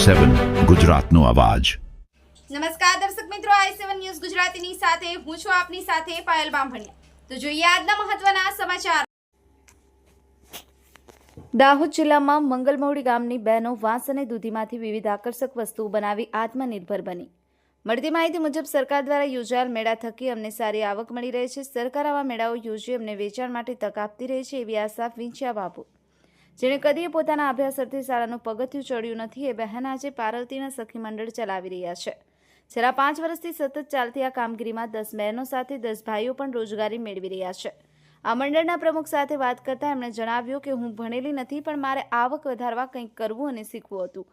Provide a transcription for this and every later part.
i7 ગુજરાતનો અવાજ। નમસ્કાર દર્શક મિત્રો, i7 ન્યૂઝ ગુજરાતીની સાથે હું છું આપની સાથે પાયલ બામભણિયા। તો જોઈએ આજના મહત્વના સમાચાર। દાહોદ જિલ્લામાં મંગલમોવડી ગામની બહેનો વાંસ અને દૂધીમાંથી વિવિધ આકર્ષક વસ્તુઓ બનાવી આત્મનિર્ભર બની। મળતી માહિતી મુજબ સરકાર દ્વારા યોજાયેલ મેળા થકી અમને સારી આવક મળી રહી છે। સરકાર આવા મેળાઓ યોજી અમને વેચાણ માટે તક આપતી રહી છે એવી આશા વિંછ્યા બાપુ, જેણે કદીએ પોતાના અભ્યાસ અર્થે શાળાનું પગથિયું ચડ્યું નથી, એ બહેન આજે પાર્વતીના સખી મંડળ ચલાવી રહ્યા છે। છેલ્લા 5 વર્ષથી સતત ચાલતી આ કામગીરીમાં 10 બહેનો સાથે 10 ભાઈઓ પણ રોજગારી મેળવી રહ્યા છે। આ મંડળના પ્રમુખ સાથે વાત કરતા એમણે જણાવ્યું કે હું ભણેલી નથી, પણ મારે આવક વધારવા કંઈક કરવું અને શીખવું હતું।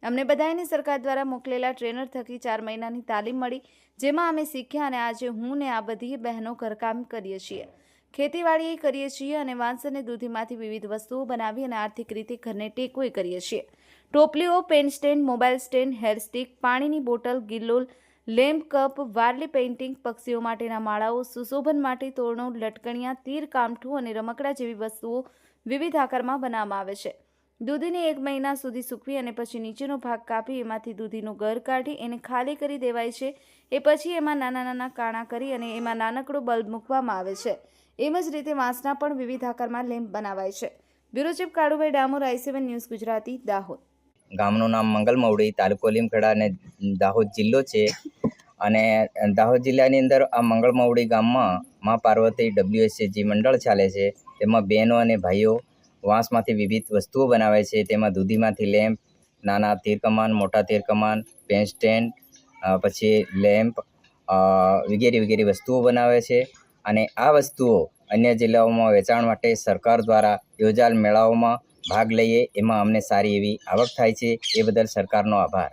અમને બધાને સરકાર દ્વારા મોકલેલા ટ્રેનર થકી 4 મહિનાની તાલીમ મળી, જેમાં અમે શીખ્યા અને આજે હું ને આ બધી બહેનો ઘરકામ કરીએ છીએ, ખેતીવાડી કરીએ છીએ અને વાંસ અને દૂધીમાંથી વિવિધ વસ્તુઓ બનાવી અને આર્થિક રીતે ઘરને ટેકો કરીએ છીએ। ટોપલીઓ, pen stand, mobile stand, hair stick, પાણીની બોટલ, ગિલ્લોલ, લેમ્પ, કપ, વારલી પેઇન્ટિંગ, પક્ષીઓ માટેના માળાઓ, સુશોભન માટે તોરણો, લટકણિયા, તીર, કામઠું અને રમકડા જેવી વસ્તુઓ વિવિધ આકારમાં બનાવવામાં આવે છે। દૂધીને 1 મહિના સુધી સૂકવી અને પછી નીચેનો ભાગ કાપી એમાંથી દૂધીનું ગર કાઢી એને ખાલી કરી દેવાય છે। એ પછી એમાં નાના નાના કાણા કરી અને એમાં નાનકડો બલ્બ મૂકવામાં આવે છે। એમ જ રીતે વાંસના પણ વિવિધ આકારમાં લેમ્પ બનાવાય છે। Bureau chief Kalubhai Damor, i7 news Gujarati, Dahod. ગામનું નામ મંગલમોવડી, તાલુકો લીમખેડા અને દાહોદ જિલ્લો છે। અને દાહોદ જિલ્લાની અંદર આ મંગલમોવડી ગામમાં મા પાર્વતી WSCG મંડળ ચાલે છે। તેમાં બહેનો અને ભાઈઓ વાંસમાંથી વિવિધ વસ્તુઓ બનાવે છે। તેમાં દૂધીમાંથી લેમ્પ, નાના તીર કમાન, મોટા તીર કમાન, પેન સ્ટેન્ડ, પછી લેમ્પ વગેરે વગેરે વસ્તુઓ બનાવે છે। અને આ વસ્તુઓ અન્ય જિલ્લાઓમાં વેચાણ માટે સરકાર દ્વારા યોજાયેલ મેળાઓમાં ભાગ લઈએ, એમાં અમને સારી એવી આવક થાય છે। એ બદલ સરકારનો આભાર।